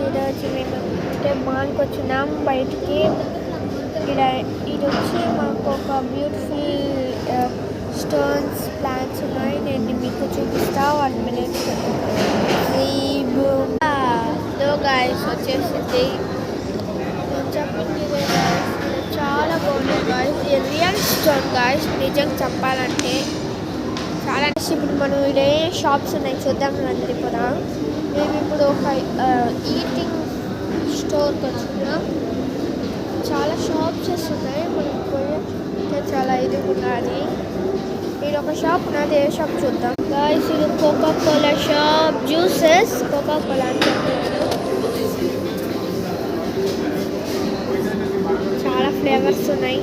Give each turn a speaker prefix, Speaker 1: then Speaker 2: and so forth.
Speaker 1: ఈరోజు మేము అంటే మాల్కి వచ్చినాం బయటికి. ఇది వచ్చి మాకు ఒక బ్యూటిఫుల్ స్టోన్స్ ప్లాంట్స్ ఉన్నాయి. నేను మీకు చూపిస్తా 1 minute. గాయస్ వచ్చేసింది. నేను చెప్పింది ఇదే గాయస్, చాలా బాగుంది గాయస్. ఇది రియల్ స్టోన్ గాయస్, నిజంగా చెప్పాలంటే చాలా. ఇప్పుడు మనం ఇదే షాప్స్ ఉన్నాయి చూద్దాం రండి. కూడా మేము ఇప్పుడు ఒక ఈటింగ్ స్టోర్కి వచ్చినాం. చాలా షాప్స్ ఉన్నాయి, మనకి పోయి చాలా ఇది ఉన్నది. ఇది ఒక షాప్ ఉన్నది, ఏ షాప్ చూద్దాం గాయస్. ఇది Coca Cola shop, juices Coca Cola అని చెప్తున్నారు. చాలా ఫ్లేవర్స్ ఉన్నాయి.